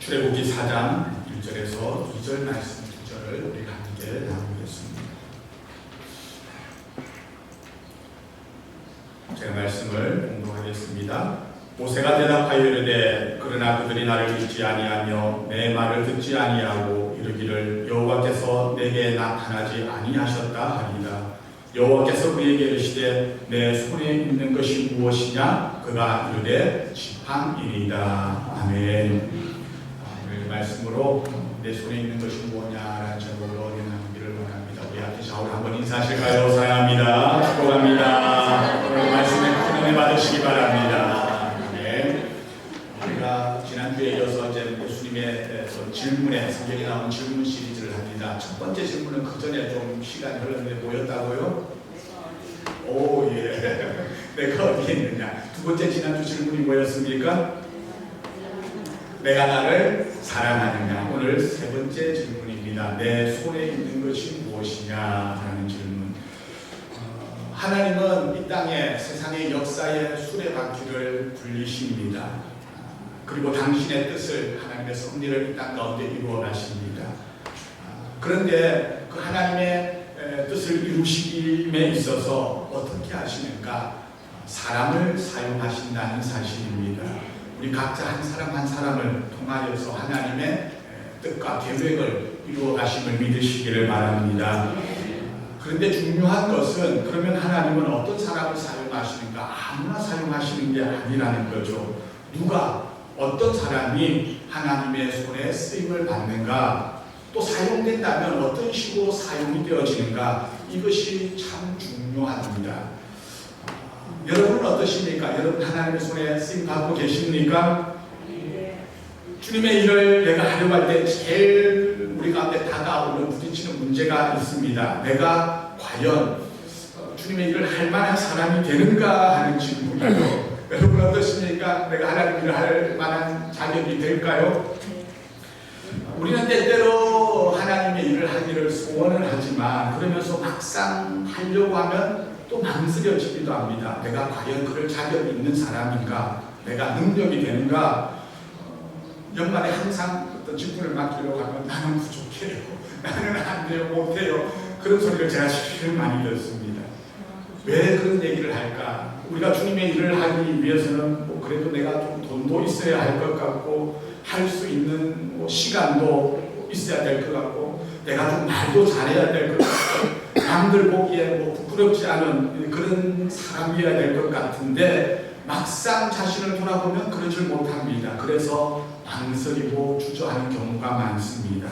출애굽기 4장 1절에서 2절 말씀 2절을 우리가 함께 나누겠습니다. 제가 말씀을 공독하겠습니다. 모세가 대답하여 이르되 그러나 그들이 나를 믿지 아니하며 내 말을 듣지 아니하고 이르기를 여호와께서 내게 나타나지 아니하셨다 하리라. 여호와께서 그에게 이르시되 내 손에 있는 것이 무엇이냐? 그가 이르되 지팡이니이다. 아멘. 오늘 말씀으로 내 손에 있는 것이 무엇냐라는 제목으로 나누기를 원합니다. 우리 앞에 좌우로 한번 인사하실까요? 사랑합니다. 축복합니다. 오늘 말씀에 큰 은혜 받으시기 바랍니다. 네. 우리가 지난주에 이어서 이제 예수님의 질문에 성경에 나온 질문 시리즈를 합니다. 첫 번째 질문은 그 전에 좀 시간이 흘렀는데 뭐였다고요? 오, 예. 내가 어디에 있느냐? 두 번째 지난주 질문이 뭐였습니까? 내가 나를 사랑하느냐? 오늘 세 번째 질문입니다. 내 손에 있는 것이 무엇이냐? 라는 질문. 하나님은 이 땅에 세상의 역사의 수레바퀴를 굴리십니다. 그리고 당신의 뜻을 하나님의 섭리를 이 땅 가운데 이루어 가십니다. 그런데 그 하나님의 뜻을 이루시기에 있어서 어떻게 하시는가? 사람을 사용하신다는 사실입니다. 우리 각자 한 사람 한 사람을 통하여서 하나님의 뜻과 계획을 이루어 가심을 믿으시기를 바랍니다. 그런데 중요한 것은 그러면 하나님은 어떤 사람을 사용하시는가? 아무나 사용하시는 게 아니라는 거죠. 누가 어떤 사람이 하나님의 손에 쓰임을 받는가? 또 사용된다면 어떤 식으로 사용이 되어지는가? 이것이 참 중요합니다. 여러분은 어떠십니까? 여러분 하나님의 손에 쓰임 받고 계십니까? 주님의 일을 내가 하려고 할 때 제일 우리 가운데 다가오는 부딪히는 문제가 있습니다. 내가 과연 주님의 일을 할 만한 사람이 되는가 하는 질문이요. 여러분 어떠십니까? 내가 하나님 일을 할 만한 자격이 될까요? 우리는 때때로 하나님의 일을 하기를 소원을 하지만 그러면서 막상 하려고 하면 또 망설여지기도 합니다. 내가 과연 그럴 자격이 있는 사람인가? 내가 능력이 되는가? 연말에 항상 어떤 직분을 맡기려고 하면 나는 부족해요. 나는 안 돼요. 못해요. 그런 소리를 제가 제일 많이 듣습니다. 왜 그런 얘기를 할까? 우리가 주님의 일을 하기 위해서는 뭐 그래도 내가 좀 돈도 있어야 할 것 같고 할 수 있는 뭐 시간도 있어야 될 것 같고 내가 좀 말도 잘해야 될 것 같고 남들 보기에 뭐 부끄럽지 않은 그런 사람이어야 될 것 같은데 막상 자신을 돌아보면 그러질 못합니다. 그래서 망설이고 주저하는 경우가 많습니다.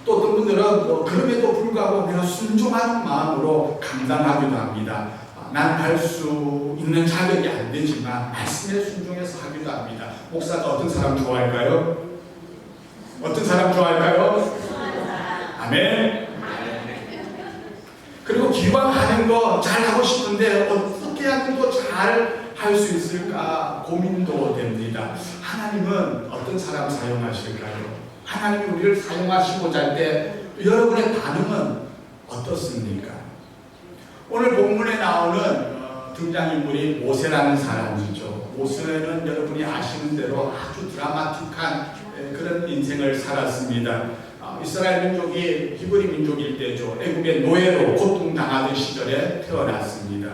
또 어떤 분들은 뭐 그럼에도 불구하고 내가 순종하는 마음으로 감당하기도 합니다. 난 할 수 있는 자격이 안 되지만 말씀에 순종해서 하기도 합니다. 목사가 어떤 사람 좋아할까요? 어떤 사람 좋아할까요? 아멘. 그리고 기왕 하는 거 잘하고 싶은데 어떻게 하면 또 잘 할 수 있을까 고민도 됩니다. 하나님은 어떤 사람 사용하실까요? 하나님이 우리를 사용하시고자 할 때 여러분의 반응은 어떻습니까? 오늘 본문에 나오는 등장인물이 모세라는 사람이죠. 모세는 여러분이 아시는 대로 아주 드라마틱한 그런 인생을 살았습니다. 이스라엘 민족이 히브리 민족일 때죠. 애굽의 노예로 고통당하던 시절에 태어났습니다.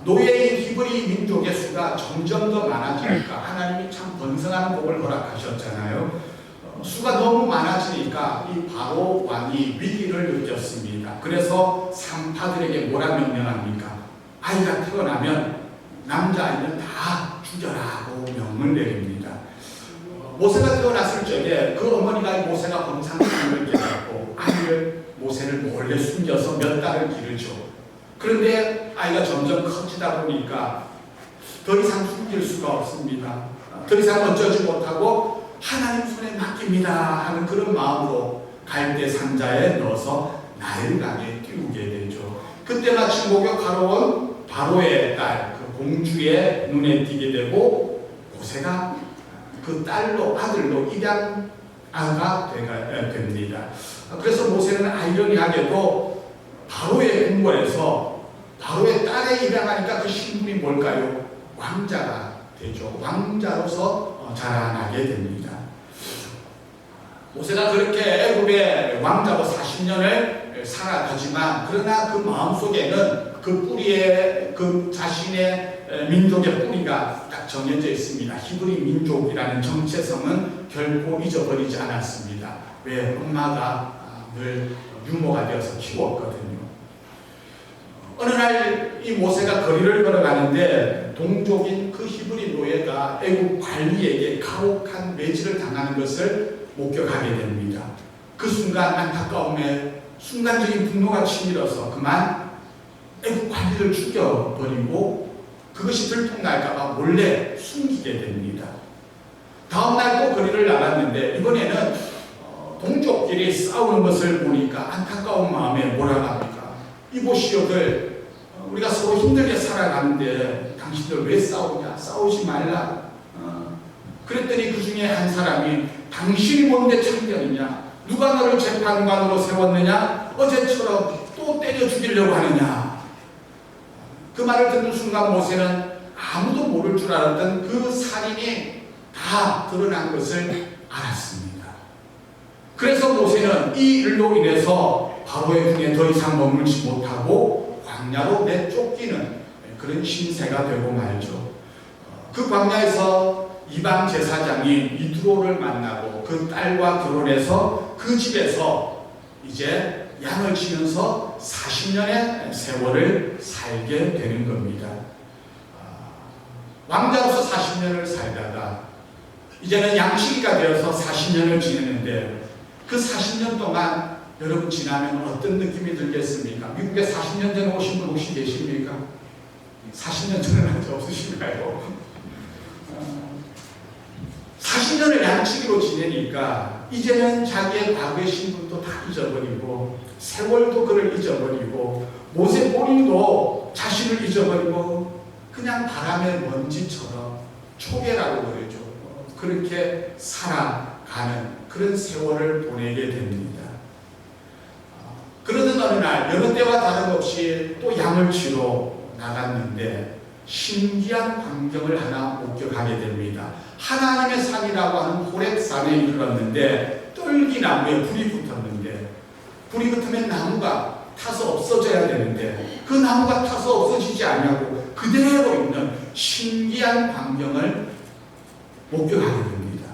노예인 히브리 민족의 수가 점점 더 많아지니까 하나님이 참 번성하는 복을 허락하셨잖아요. 수가 너무 많아지니까 이 바로 왕이 위기를 느꼈습니다. 그래서 산파들에게 뭐라 명령합니까? 아이가 태어나면 남자아이는 다 죽여라고 명을 내립니다. 모세가 태어났을 적에 그 어머니가 모세가 범상심을 깨닫고 아이를 모세를 몰래 숨겨서 몇 달을 기르죠. 그런데 아이가 점점 커지다 보니까 더 이상 숨길 수가 없습니다. 더 이상 어쩌지 못하고 하나님 손에 맡깁니다 하는 그런 마음으로 갈대 상자에 넣어서 나일강에 띄우게 되죠. 그때 마침 목욕하러 온 바로의 딸, 그 공주의 눈에 띄게 되고 모세가 그 딸로 아들로 입양아가 됩니다. 그래서 모세는 아이러니하게도 바로의 궁궐에서 바로의 딸에 입양하니까 그 신분이 뭘까요? 왕자가 되죠. 왕자로서 자라나게 됩니다. 모세가 그렇게 애굽의 왕자로 40년을 살아가지만 그러나 그 마음속에는 그 뿌리에 그 자신의 민족의 뿌리가 딱 정해져 있습니다. 히브리 민족이라는 정체성은 결코 잊어버리지 않았습니다. 왜? 엄마가 늘 유모가 되어서 키웠거든요. 어느 날 이 모세가 거리를 걸어가는데 동족인 그 히브리 노예가 애굽 관리에게 가혹한 매질을 당하는 것을 목격하게 됩니다. 그 순간 안타까움에 순간적인 분노가 치밀어서 그만 애굽 관리를 죽여버리고 그것이 들통날까봐 몰래 숨기게 됩니다. 다음날 또 거리를 나갔는데 이번에는 동족끼리 싸우는 것을 보니까 안타까운 마음에 뭐라 합니까? 이보시오들, 우리가 서로 힘들게 살아가는데 당신들 왜 싸우냐? 싸우지 말라. 그랬더니 그 중에 한 사람이 당신이 뭔데 참견이냐? 누가 너를 재판관으로 세웠느냐? 어제처럼 또 때려 죽이려고 하느냐? 그 말을 듣는 순간 모세는 아무도 모를 줄 알았던 그 살인이 다 드러난 것을 알았습니다. 그래서 모세는 이 일로 인해서 바로의 궁에 더 이상 머물지 못하고 광야로 내쫓기는 그런 신세가 되고 말죠. 그 광야에서 이방 제사장인 이드로를 만나고 그 딸과 결혼해서 그 집에서 이제 양을 치면서 40년의 세월을 살게 되는 겁니다. 왕자로서 40년을 살다가 이제는 양치기가 되어서 40년을 지내는데 그 40년 동안 여러분 지나면 어떤 느낌이 들겠습니까? 미국에 40년 전에 오신 분 혹시 계십니까? 40년 전에는 아직 없으신가요? 40년을 양치기로 지내니까 이제는 자기의 과거의 신분도 다 잊어버리고 세월도 그를 잊어버리고 모세 본인도 자신을 잊어버리고 그냥 바람의 먼지처럼 초계라고 그러죠. 그렇게 살아가는 그런 세월을 보내게 됩니다. 그러던 어느 날 여느 때와 다름없이 또 양을 치러 나갔는데 신기한 광경을 하나 목격하게 됩니다. 하나님의 산이라고 하는 호렙산에 이르렀는데 떨기나무에 불이 붙었는데 불이 붙으면 나무가 타서 없어져야 되는데 그 나무가 타서 없어지지 않냐고 그대로 있는 신기한 광경을 목격하게 됩니다.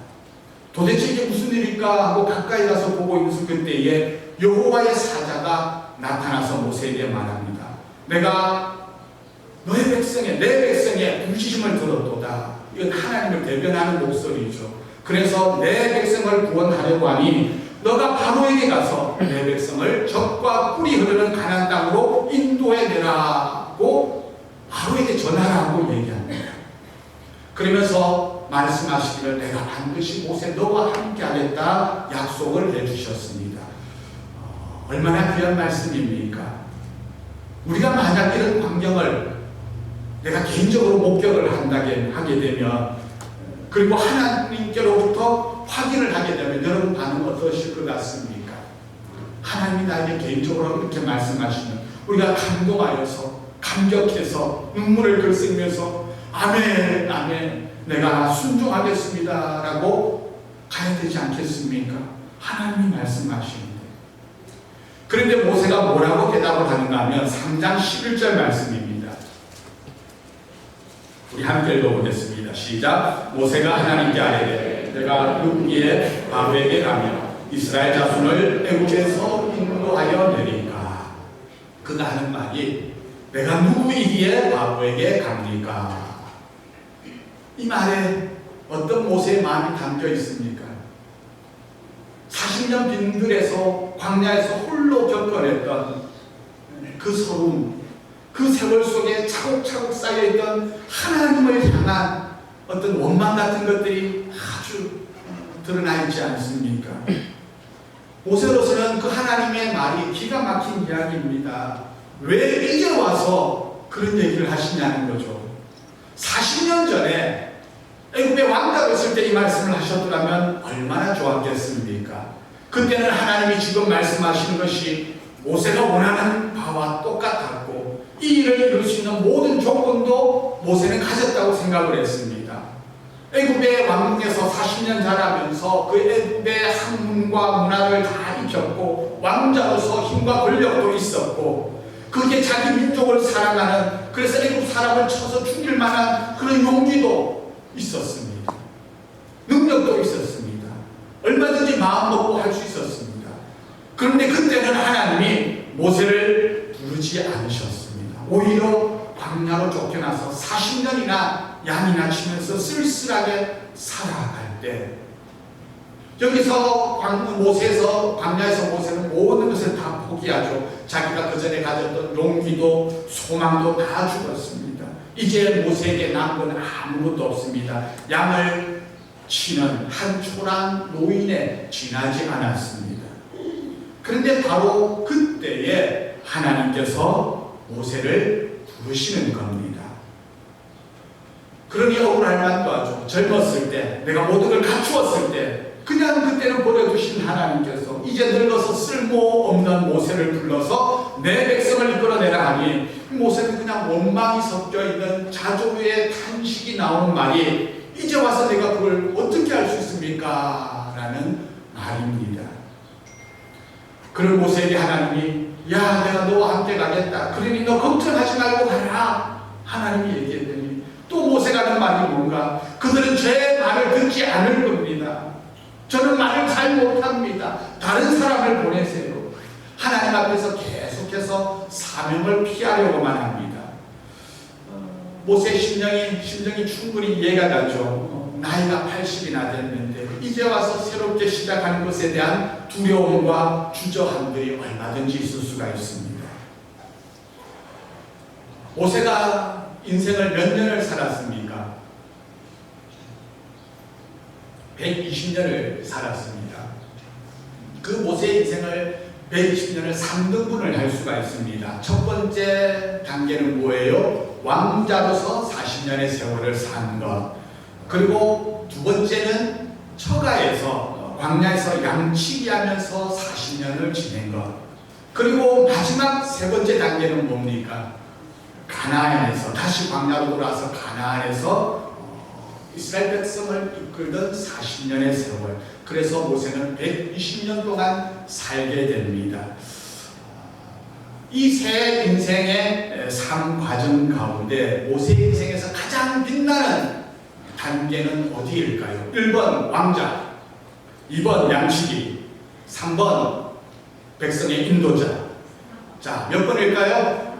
도대체 이게 무슨 일일까 하고 가까이 가서 보고 있는 그때에 여호와의 사자가 나타나서 모세에게 말합니다. 내가 너의 백성의 내 백성의 부르짖음을 들었도다. 이건 하나님을 대변하는 목소리죠. 그래서 내 백성을 구원하려고 하니 너가 바로에게 가서 내 백성을 적과 꿀이 흐르는 가나안 땅으로 인도해 내라고 바로에게 전하라고 얘기합니다. 그러면서 말씀하시기를 내가 반드시 모세 너와 함께 하겠다 약속을 해주셨습니다. 얼마나 귀한 말씀입니까? 우리가 만약 이런 광경을 내가 개인적으로 목격을 하게 되면 그리고 하나님께로부터 확인을 하게 되면 여러분 반응 어떠실 것 같습니까? 하나님이 나에게 개인적으로 이렇게 말씀하시면 우리가 감동하여서 감격해서 눈물을 글쓰면서 아멘 아멘 내가 순종하겠습니다 라고 가야 되지 않겠습니까? 하나님이 말씀하시는데 그런데 모세가 뭐라고 대답을 하는가 하면 3장 11절 말씀입니다. 우리 함께 읽어보겠습니다. 시작. 모세가 하나님께 아뢰되 내가 누구의 바로에게 가며 이스라엘 자손을 애굽에서 인도하여 내리까. 그가 하는 말이 내가 누구이기에 바로에게 갑니까? 이 말에 어떤 모세의 마음이 담겨 있습니까? 40년 빈들에서 광야에서 홀로 겪어냈던 그 서름, 그 세월 속에 차곡차곡 쌓여있던 하나님을 향한 어떤 원망 같은 것들이 아주 드러나 있지 않습니까? 모세로서는 그 하나님의 말이 기가 막힌 이야기입니다. 왜 이제 와서 그런 얘기를 하시냐는 거죠. 40년 전에 애굽의 왕자가 있을 때 이 말씀을 하셨더라면 얼마나 좋았겠습니까? 그때는 하나님이 지금 말씀하시는 것이 모세가 원하는 바와 똑같았고 이 일을 이룰 수 있는 모든 조건도 모세는 가졌다고 생각을 했습니다. 애굽의 왕궁에서 40년 자라면서 그 애굽의 학문과 문화를 다 익혔고 왕자로서 힘과 권력도 있었고 그게 자기 민족을 사랑하는, 그래서 애굽 사람을 쳐서 죽일 만한 그런 용기도 있었습니다. 능력도 있었습니다. 얼마든지 마음 먹고 할 수 있었습니다. 그런데 그때는 하나님이 모세를 부르지 않으셨습니다. 오히려 광야로 쫓겨나서 40년이나 양이나 치면서 쓸쓸하게 살아갈 때, 여기서 광야에서 모세는 모든 것을 다 포기하죠. 자기가 그 전에 가졌던 용기도 소망도 다 죽었습니다. 이제 모세에게 남은 건 아무것도 없습니다. 양을 치는 한 초라한 노인에 지나지 않았습니다. 그런데 바로 그때에 하나님께서 모세를 부르시는 겁니다. 그러니 억울할 만도 하죠. 젊었을 때, 내가 모든 걸 갖추었을 때, 그냥 그때는 버려두신 하나님께서 이제 늙어서 쓸모없는 모세를 불러서 내 백성을 이끌어내라 하니, 모세는 그냥 원망이 섞여있는 자조의 탄식이 나오는 말이, 이제 와서 내가 그걸 어떻게 할 수 있습니까? 라는 말입니다. 그런 모세에게 하나님이, 야, 내가 너와 함께 가겠다. 그러니 너 걱정하지 말고 가라. 하나님이 얘기했더니 또 모세가 하는 말이 뭔가, 그들은 제 말을 듣지 않을 겁니다. 저는 말을 잘 못합니다. 다른 사람을 보내세요. 하나님 앞에서 계속해서 사명을 피하려고만 합니다. 모세의 심정이 충분히 이해가 가죠. 나이가 80이나 됐는데 이제 와서 새롭게 시작하는 것에 대한 두려움과 주저함들이 얼마든지 있을 수가 있습니다. 모세가 인생을 몇 년을 살았습니까? 120년을 살았습니다. 그 모세의 인생을 120년을 3등분을 할 수가 있습니다. 첫 번째 단계는 뭐예요? 왕자로서 40년의 세월을 산 것. 그리고 두 번째는 처가에서 광야에서 양치기 하면서 40년을 지낸 것. 그리고 마지막 세 번째 단계는 뭡니까? 가나안에서, 다시 광야로 돌아와서 가나안에서 이스라엘 백성을 이끌던 40년의 세월. 그래서 모세는 120년 동안 살게 됩니다. 이 세 인생의 삶 과정 가운데 모세 인생에서 가장 빛나는 단계는 어디일까요? 1번 왕자, 2번 양치기, 3번 백성의 인도자. 자, 몇 번일까요?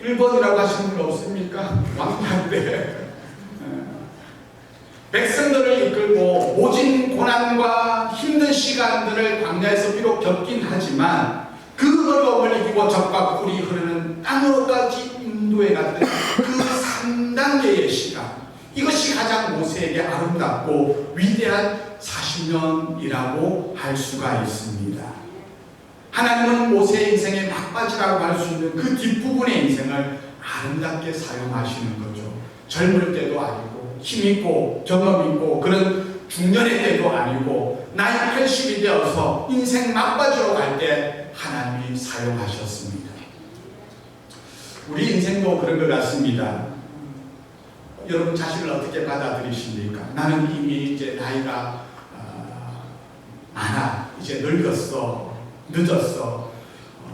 1번이라고 하시는 분 없습니까? 왕자인데 백성들을 이끌고 모진 고난과 힘든 시간들을 광야에서 비록 겪긴 하지만 그 어려움을 이기고 적과 꿀이 흐르는 땅으로까지 인도해 갔던 그 3단계의 시간, 이것이 가장 모세에게 아름답고 위대한 40년이라고 할 수가 있습니다. 하나님은 모세의 인생의 막바지라고 할 수 있는 그 뒷부분의 인생을 아름답게 사용하시는 거죠. 젊을 때도 아니고 힘있고 경험있고 그런 중년의 때도 아니고 나이 80이 되어서 인생 막바지로 갈 때 하나님이 사용하셨습니다. 우리 인생도 그런 것 같습니다. 여러분 자신을 어떻게 받아들이십니까? 나는 이미 이제 나이가 많아, 이제 늙었어, 늦었어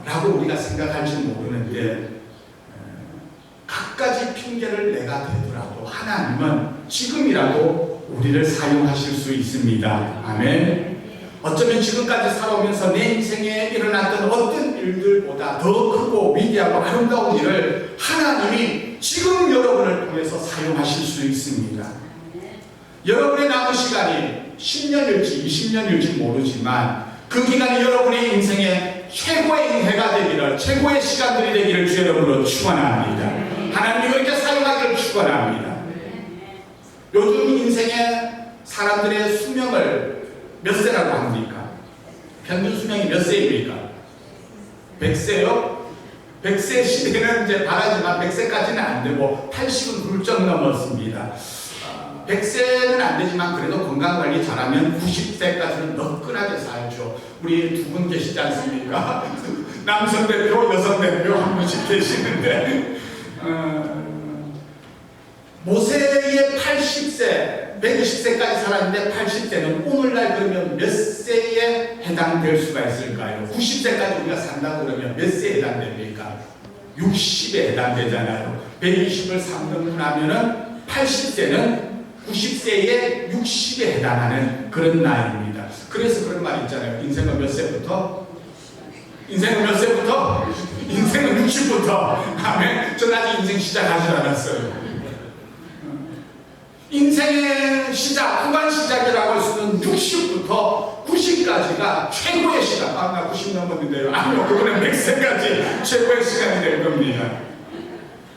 라고 우리가 생각할지 모르는데, 갖가지 핑계를 내가 대더라도 하나님은 지금이라도 우리를 사용하실 수 있습니다. 아멘. 어쩌면 지금까지 살아오면서 내 인생에 일어났던 어떤 일들보다 더 크고 위대하고 아름다운 일을 하나님이 지금 여러분을 통해서 사용하실 수 있습니다. 여러분의 남은 시간이 10년일지 20년일지 모르지만 그 기간이 여러분의 인생의 최고의 해가 되기를, 최고의 시간들이 되기를 주 여러분으로 축원합니다. 하나님이 그렇게 사용하기를 축원합니다. 요즘 인생의 사람들의 수명을 몇 세라고 합니까? 평균 수명이 몇 세입니까? 100세요? 100세 시대는 이제 바라지만 100세까지는 안 되고 80은 훌쩍 넘었습니다. 100세는 안 되지만 그래도 건강관리 잘하면 90세까지는 너끈하게 살죠. 우리 두 분 계시지 않습니까? 남성 대표, 여성 대표 한 분씩 계시는데 모세의 80세 120세까지 살았는데 80세는 오늘날 그러면 몇 세에 해당될 수가 있을까요? 90세까지 우리가 산다고 그러면 몇 세에 해당됩니까? 60에 해당되잖아요. 120을 3등분 하면은 80세는 90세에 60에 해당하는 그런 나이입니다. 그래서 그런 말 있잖아요. 인생은 몇 세부터? 인생은 몇 세부터? 인생은 60부터. 아멘. 전 아직 인생 시작하지 않았어요. 인생의 시작, 후반 시작이라고 할 수는 60부터 90까지가 최고의 시간. 나 90 넘었는데요. 아니요, 그거는 100세까지 최고의 시간이 될 겁니다.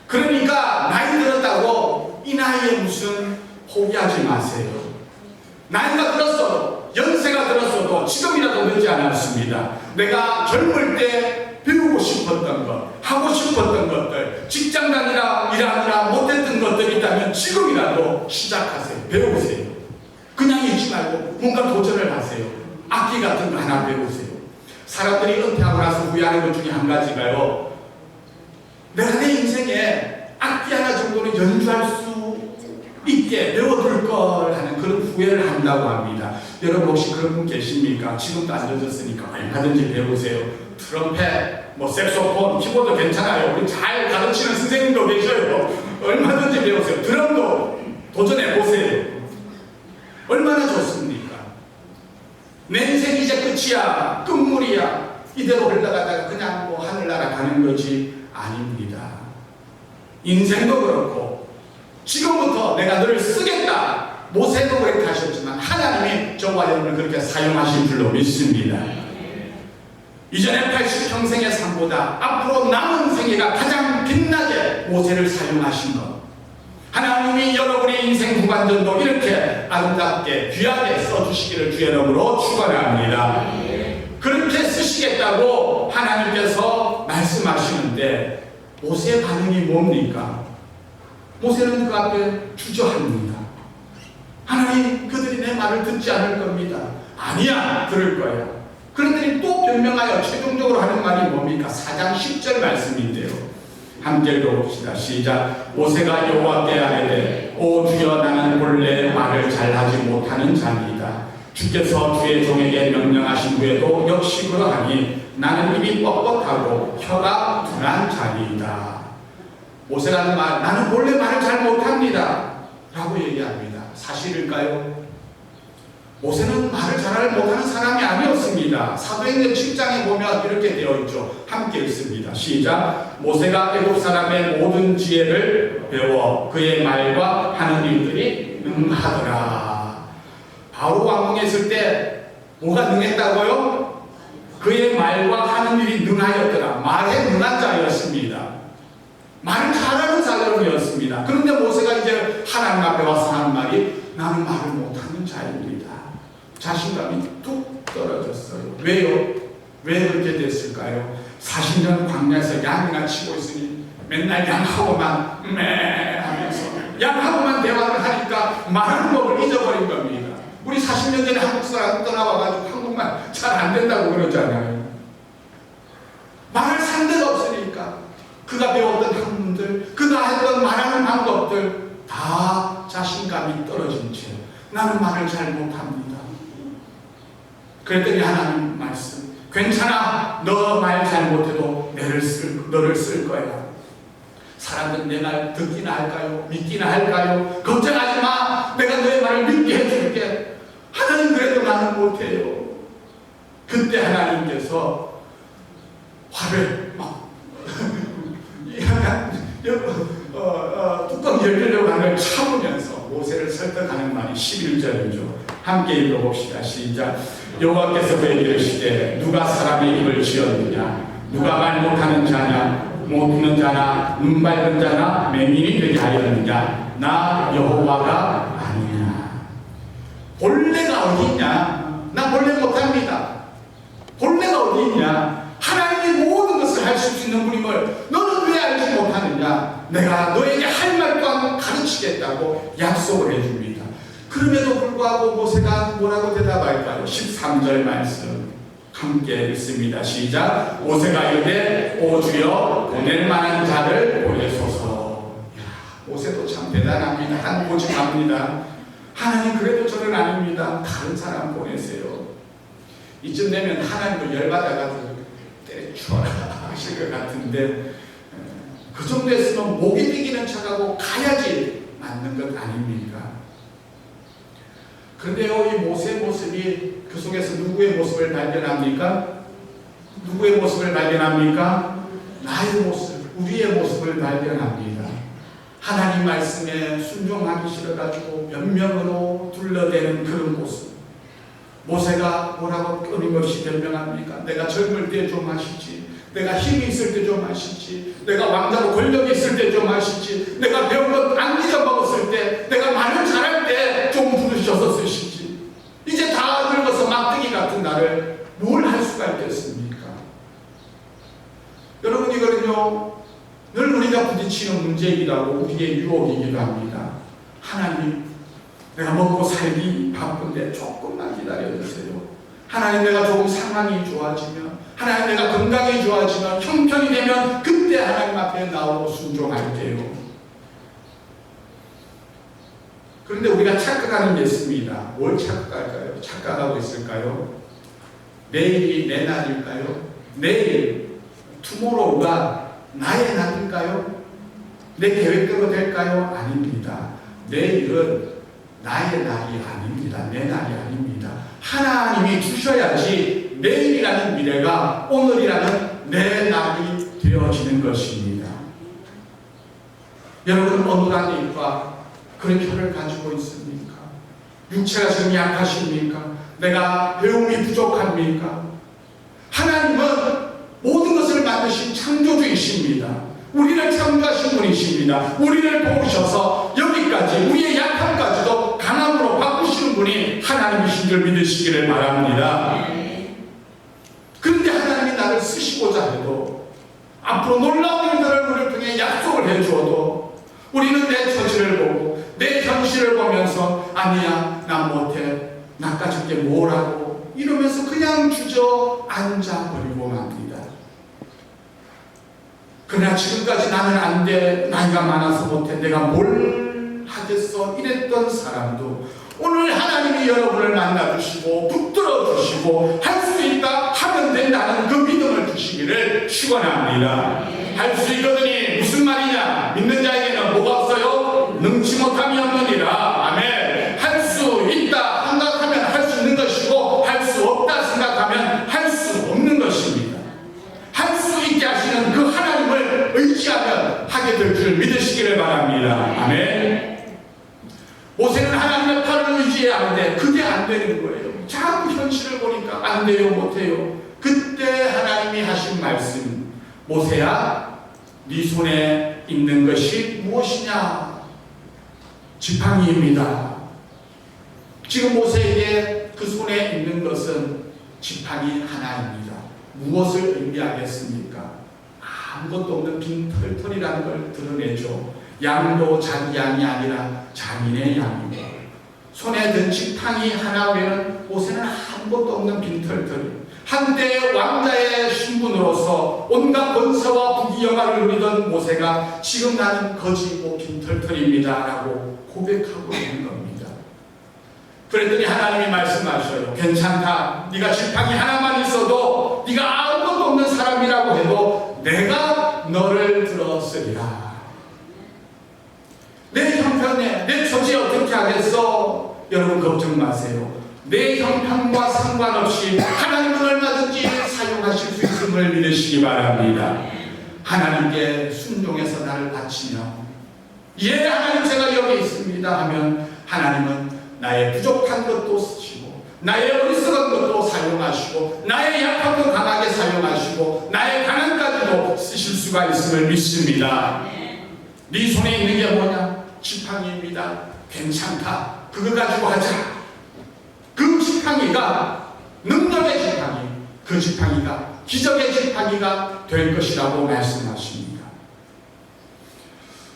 그러니까 나이 들었다고 이 나이에 무슨 포기하지 마세요. 나이가 들었어도, 연세가 들었어도 지금이라도 늦지 않았습니다. 내가 젊을 때 배우고 싶었던 것, 하고 싶었던 것들, 직장 다니라 일하느라 못했던 것들이 있다면 지금이라도 시작하세요. 배우세요. 그냥 있지 말고 뭔가 도전을 하세요. 악기 같은 거 하나 배우세요. 사람들이 은퇴하고 나서 후회하는 것 중에 한 가지가요, 내가 내 인생에 악기 하나 정도는 연주할 수 있게 배워둘 걸 하는 그런 후회를 한다고 합니다. 여러분 혹시 그런 분 계십니까? 지금도 안 늦었으니까 얼마든지 배우세요. 트럼펫, 색소폰, 키보드 괜찮아요. 우리 잘 가르치는 선생님도 계셔요. 얼마든지 배우세요. 드럼도 도전해보세요. 얼마나 좋습니까? 내 인생 이제 끝이야, 끝물이야, 이대로 흘러가다가 그냥 하늘 날아가는 것이 아닙니다. 인생도 그렇고 지금부터 내가 너를 쓰겠다. 모세도 그렇게 하셨지만 하나님이 저와 여러분을 그렇게 사용하신 줄로 믿습니다. 이전의 80평생의 삶보다 앞으로 남은 생애가 가장 빛나게 모세를 사용하신 것, 하나님이 여러분의 인생 후반전도 이렇게 아름답게 귀하게 써주시기를 주의 이름으로 축원합니다. 그렇게 쓰시겠다고 하나님께서 말씀하시는데 모세의 반응이 뭡니까? 모세는 그 앞에 주저합니다. 하나님, 그들이 내 말을 듣지 않을 겁니다. 아니야, 들을 거야. 그런데 또 변명하여 최종적으로 하는 말이 뭡니까? 4장 10절 말씀인데요. 함께 읽어봅시다. 시작. 모세가 여호와께 아뢰되 오 주여, 나는 본래 말을 잘하지 못하는 자니이다. 주께서 주의 종에게 명령하신 후에도 역시 그러하니 나는 입이 뻣뻣하고 혀가 둔한 자니이다. 모세가 하는 말, 나는 본래 말을 잘 못합니다 라고 얘기합니다. 사실일까요? 모세는 말을 잘 못하는 사람이 아니었습니다. 사도행전 7장에 보면 이렇게 되어 있죠. 함께 읽습니다. 시작. 모세가 애국 사람의 모든 지혜를 배워 그의 말과 하는 일들이 능하더라. 바로 왕궁에 있을 때 뭐가 능했다고요? 그의 말과 하는 일이 능하였더라. 말에 능한 자였습니다. 말을 잘하는 사람이었습니다. 그런데 모세가 이제 하나님 앞에 와서 하는 말이, 나는 말을 못하는 자입니다. 자신감이 뚝 떨어졌어요. 왜요? 왜 그렇게 됐을까요? 40년 광야에서 양이나 치고 있으니 맨날 양하고만 하면서 양하고만 대화를 하니까 말하는 법을 잊어버린 겁니다. 우리 40년 전에 한국 사람 떠나와가지고 한국말 잘 안 된다고 그러잖아요. 말을 상대가 없으니까 그가 배웠던 학문들, 그가 했던 말하는 방법들 다 자신감이 떨어진 채 나는 말을 잘 못합니다. 그랬더니 하나님 말씀, 괜찮아, 너 말 잘 못해도 너를 쓸 거야. 사람들은 내 말 듣기나 할까요? 믿기나 할까요? 걱정하지 마, 내가 너의 말을 믿게 해줄게. 하나님, 그래도 나는 못해요. 그때 하나님께서 화를 막 뚜껑 열리려고 하는 걸 참으면서 모세를 설득하는 말이 11절이죠. 함께 읽어봅시다. 시작. 여호와께서 그에게 이르시되 누가 사람의 입을 지었느냐? 누가 말 못하는 자냐? 못 듣는 자나 눈 밝은 자나 맹인이 되게 하였느냐? 나 여호와가 아니냐. 본래가 어디 있냐? 나 본래 못합니다. 본래가 어디 있냐? 하나님이 모든 것을 하실 수 있는 분임을 너는 왜 알지 못하느냐? 내가 너에게 할 말 또한 가르치겠다고 약속을 해줍니다. 그럼에도 불구하고 모세가 뭐라고 대답할까요? 13절 말씀 함께 읽습니다. 시작. 모세가 이르되 오 주여, 보낼 만한 자를 보내소서. 모세도 참 대단합니다. 한고직합니다. 하나님 그래도 저는 아닙니다. 다른 사람 보내세요. 이쯤 되면 하나님도 열받아가지고 때려주어라 하실 것 같은데, 그 정도 했으면 목이 비기는 척하고 가야지 맞는 것 아닙니까? 그런데요, 이 모세의 모습이 그 속에서 누구의 모습을 발견합니까? 누구의 모습을 발견합니까? 나의 모습, 우리의 모습을 발견합니다. 하나님 말씀에 순종하기 싫어가지고 변명으로 둘러대는 그런 모습. 모세가 뭐라고 끊임없이 변명합니까? 내가 젊을 때 좀 하시지, 내가 힘이 있을 때 좀 하시지, 내가 왕자로 권력이 있을 때 좀 하시지, 내가 배운 것 안 잊어먹었을 때, 내가 말을 잘할 때 좀 부르셔서 쓰시지, 이제 다 늙어서 막대기 같은 나를 뭘 할 수가 있겠습니까? 여러분, 이거는요 늘 우리가 부딪히는 문제이기도 하고 우리의 유혹이기도 합니다. 하나님, 내가 먹고 살기 바쁜데 조금만 기다려주세요. 하나님, 내가 조금 상황이 좋아지면, 하나님 내가 건강이 좋아지면, 형편이 되면 그때 하나님 앞에 나오고 순종할게요. 그런데 우리가 착각하는 게 있습니다. 뭘 착각할까요? 착각하고 있을까요? 내일이 내 날일까요? 내일, 투모로우가 나의 날일까요? 내 계획대로 될까요? 아닙니다. 내일은 나의 날이 아닙니다. 내 날이 아닙니다. 하나님이 주셔야지 내일이라는 미래가 오늘이라는 내 날이 되어지는 것입니다. 여러분, 어느한 일과 그런 표를 가지고 있습니까? 육체가 지금 약하십니까? 내가 배움이 부족합니까? 하나님은 모든 것을 만드신 창조주이십니다. 우리를 창조하신 분이십니다. 우리를 도우셔서 여기까지, 우리의 약함까지도 강함으로 바꾸시는 분이 하나님이신 줄 믿으시기를 바랍니다. 그런데 하나님이 나를 쓰시고자 해도, 앞으로 놀라운 일들을 우리를 통해 약속을 해주어도, 우리는 내 처지를 보고 내 현실을 보면서 아니야, 난 못해, 나까지 게 뭐라고 이러면서 그냥 주저앉아버리고 맙니다. 그러나 지금까지 나는 안 돼, 나이가 많아서 못해, 내가 뭘 하겠어 이랬던 사람도 오늘 하나님이 여러분을 만나주시고 붙들어주시고 할 수 있다, 하면 된다는 그 믿음을 주시기를 축원합니다. 할 수 있거든이 무슨 말이냐? 믿는 자에게는 뭐가 없어요? 능치 못함이 없느니라. 아멘. 할 수 있다 생각하면 할 수 있는 것이고, 할 수 없다 생각하면 할 수 없는 것입니다. 할 수 있게 하시는 그 하나님을 의지하면 하게 될 줄 믿으시기를 바랍니다. 아멘. 모세는 하나님의 팔을 의지하는데 그게 안 되는 거예요. 자꾸 현실을 보니까 안 돼요, 못해요. 그때 하나님이 하신 말씀, 모세야, 네 손에 있는 것이 무엇이냐? 지팡이입니다. 지금 모세에게 그 손에 있는 것은 지팡이 하나입니다. 무엇을 의미하겠습니까? 아무것도 없는 빈 털털이라는 걸 드러내죠. 양도 자기 양이 아니라 자기네 양이고, 손에 든 지팡이 하나 외에는 모세는 아무것도 없는 빈 털털이, 한때 왕자의 신분으로서 온갖 권세와 부귀영화를 누리던 모세가 지금 나는 거지고 빈털털입니다 라고 고백하고 있는 겁니다. 그랬더니 하나님이 말씀하셔요. 괜찮다, 네가 지팡이 하나만 있어도, 네가 아무것도 없는 사람이라고 해도 내가 너를 들었으리라. 내 형편에, 내 처지에 어떻게 하겠어? 여러분 걱정 마세요. 내 형편과 상관없이 하나님은 얼마든지 사용하실 수 있음을 믿으시기 바랍니다. 하나님께 순종해서 나를 바치며, 예 하나님 제가 여기 있습니다 하면 하나님은 나의 부족한 것도 쓰시고, 나의 어리석은 것도 사용하시고, 나의 약함도 강하게 사용하시고, 나의 가난까지도 쓰실 수가 있음을 믿습니다. 네 손에 있는 게 뭐냐? 지팡이입니다. 괜찮다, 그거 가지고 하자. 그 지팡이가 능력의 지팡이, 그 지팡이가 기적의 지팡이가 될 것이라고 말씀하십니다.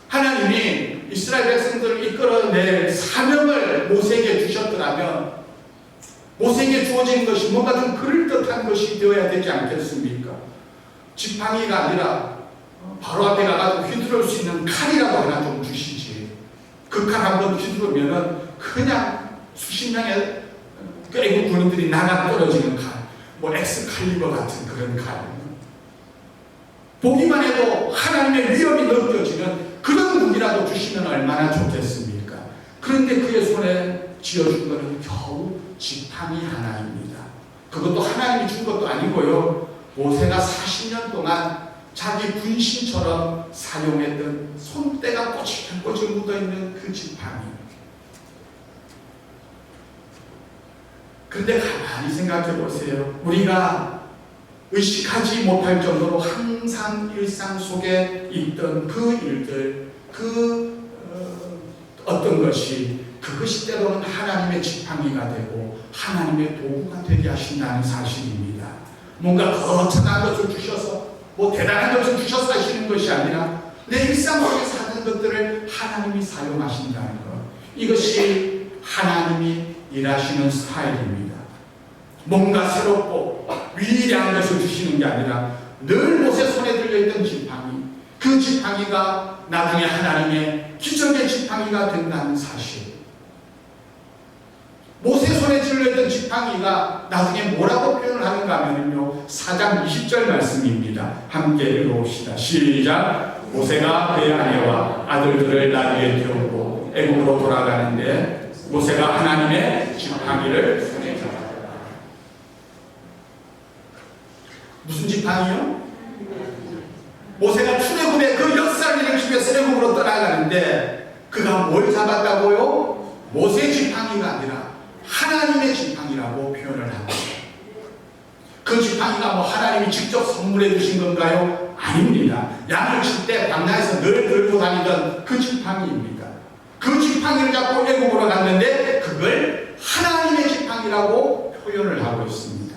하나님이 이스라엘 백성들을 이끌어낼 사명을 모세에게 주셨더라면 모세에게 주어진 것이 뭔가 좀 그럴듯한 것이 되어야 되지 않겠습니까? 지팡이가 아니라 바로 앞에 가가지고 휘두를 수 있는 칼이라도 하나 좀 주시지. 그 칼 한번 휘두르면은 그냥 수십 명의 애국 군인들이 나가 떨어지는 칼, 뭐 엑스칼리버 같은 그런 칼, 보기만 해도 하나님의 위협이 느껴지는 그런 무기라도 주시면 얼마나 좋겠습니까? 그런데 그의 손에 쥐어준 것은 겨우 지팡이 하나입니다. 그것도 하나님이 준 것도 아니고요, 모세가 40년 동안 자기 분신처럼 사용했던 손때가 꼬질꼬질 묻어있는 그 지팡이. 그런데 가만히 생각해 보세요. 우리가 의식하지 못할 정도로 항상 일상 속에 있던 그 일들, 어떤 것이, 그것이 때로는 하나님의 지팡이가 되고 하나님의 도구가 되게 하신다는 사실입니다. 뭔가 거창한 것을 주셔서, 뭐 대단한 것을 주셔서 하시는 것이 아니라 내 일상 속에서 하는 것들을 하나님이 사용하신다는 것, 이것이 하나님이 일하시는 스타일입니다. 뭔가 새롭고 위대한 것을 주시는 게 아니라 늘 모세 손에 들려있던 지팡이, 그 지팡이가 나중에 하나님의 기적의 지팡이가 된다는 사실. 모세 손에 들려있던 지팡이가 나중에 뭐라고 표현을 하는가 하면요, 4장 20절 말씀입니다. 함께 읽어봅시다. 시작. 모세가 그의 아내와 아들들을 나귀에 태우고 애국으로 돌아가는데 모세가 하나님의 지팡이를 손에 잡았다. 무슨 지팡이요? 모세가 출애굽의 그 역사를 일으키기 위해서 애국으로 떠나가는데 그가 뭘 잡았다고요? 모세의 지팡이가 아니라 하나님의 지팡이라고 표현을 합니다. 그 지팡이가 뭐 하나님이 직접 선물해 주신 건가요? 아닙니다. 양을 칠 때 광야에서 늘 들고 다니던 그 지팡이입니다. 그 지팡이를 잡고 애국으로 갔는데 그걸 하나님의 지팡이라고 표현을 하고 있습니다.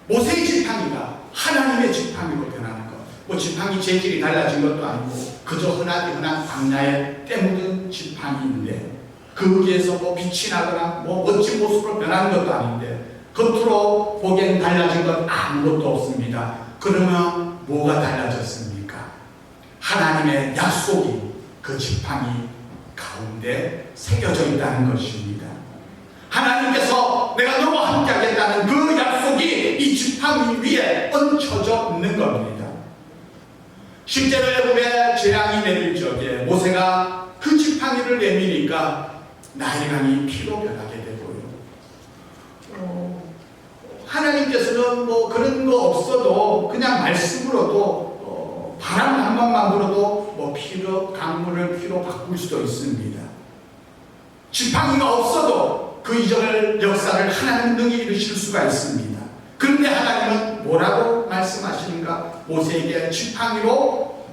모세의 지팡이가 하나님의 지팡이로 변하는 것, 뭐 지팡이 재질이 달라진 것도 아니고 그저 흔한 광야에 때묻은 지팡이인데 거기에서 뭐 빛이 나거나 뭐 멋진 모습으로 변하는 것도 아닌데 겉으로 보기엔 달라진 것 아무것도 없습니다. 그러면 뭐가 달라졌습니까? 하나님의 약속이 그 지팡이 가운데 새겨져 있다는 것입니다. 하나님께서 내가 너와 함께 하겠다는 그 약속이 이 지팡이 위에 얹혀져 있는 겁니다. 실제로 애굽에 재앙이 내릴 적에 모세가 그 지팡이를 내미니까 나일강이 피로 변하게 되고요. 하나님께서는 뭐 그런 거 없어도 그냥 말씀으로도 바람 한 번만 불어도 뭐 피로, 강물을 피로 바꿀 수도 있습니다. 지팡이가 없어도 그 이전의 역사를 하나님 능히 이루실 수가 있습니다. 그런데 하나님은 뭐라고 말씀하시는가? 모세에게 지팡이로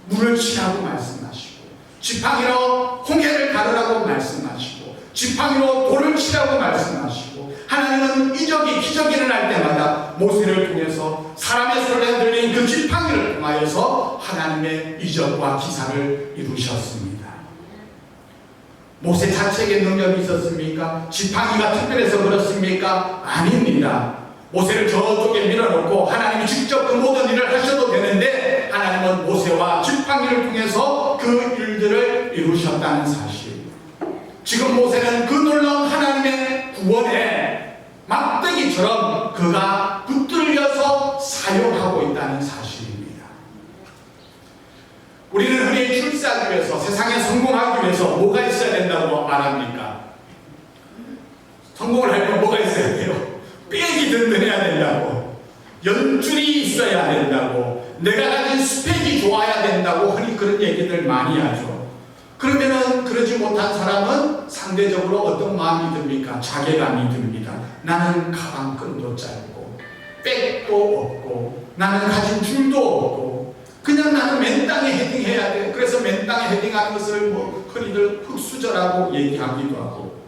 물을 치라고 말씀하시고, 지팡이로 홍해를 가르라고 말씀하시고, 지팡이로 돌을 치라고 말씀하시고, 하나님은 이적이 기적이 일어날 때마다 모세를 통해서 사람의 손에 들린 그 지팡이를 통하여서 하나님의 이적과 기사를 이루셨습니다. 모세 자체에게 능력이 있었습니까? 지팡이가 특별해서 그렇습니까? 아닙니다. 모세를 저쪽에 밀어놓고 하나님이 직접 그 모든 일을 하셔도 되는데 하나님은 모세와 지팡이를 통해서 그 일들을 이루셨다는 사실. 지금 모세는 그 놀라운 하나님의 구원에 막대기처럼 그가 붙들려서 사용하고 있다는 사실입니다. 우리는 흔히 출세하기 위해서, 세상에 성공하기 위해서 뭐가 있어야 된다고 말합니까? 성공을 하려면 뭐가 있어야 돼요? 백이 든든해야 된다고, 연줄이 있어야 된다고, 내가 가진 스펙이 좋아야 된다고 흔히 그런 얘기들 많이 하죠. 그러면은 그러지 못한 사람은 상대적으로 어떤 마음이 듭니까? 자괴감이 듭니다. 나는 가방끈도 짧고 백도 없고 나는 가진 줄도 없고 그냥 나는 맨 땅에 헤딩해야 돼. 그래서 맨 땅에 헤딩하는 것을 뭐 흔히들 흙수저라고 얘기하기도 하고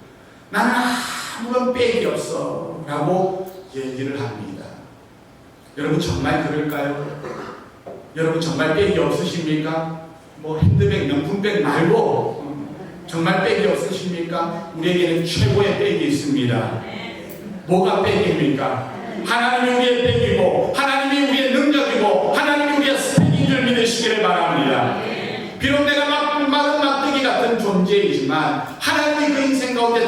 나는 아무런 백이 없어 라고 얘기를 합니다. 여러분 정말 그럴까요? 여러분 정말 백이 없으십니까? 뭐 핸드백, 명품백 말고 정말 백이 없으십니까? 우리에게는 최고의 백이 있습니다. 뭐가 백입니까? 하나님이 우리의 백이고 하나님이 우리의 능력이고 하나님이 우리의 스펙인 줄 믿으시기를 바랍니다. 비록 내가 마른 막대기 같은 존재 문제이지만 하나님이 그 인생 가운데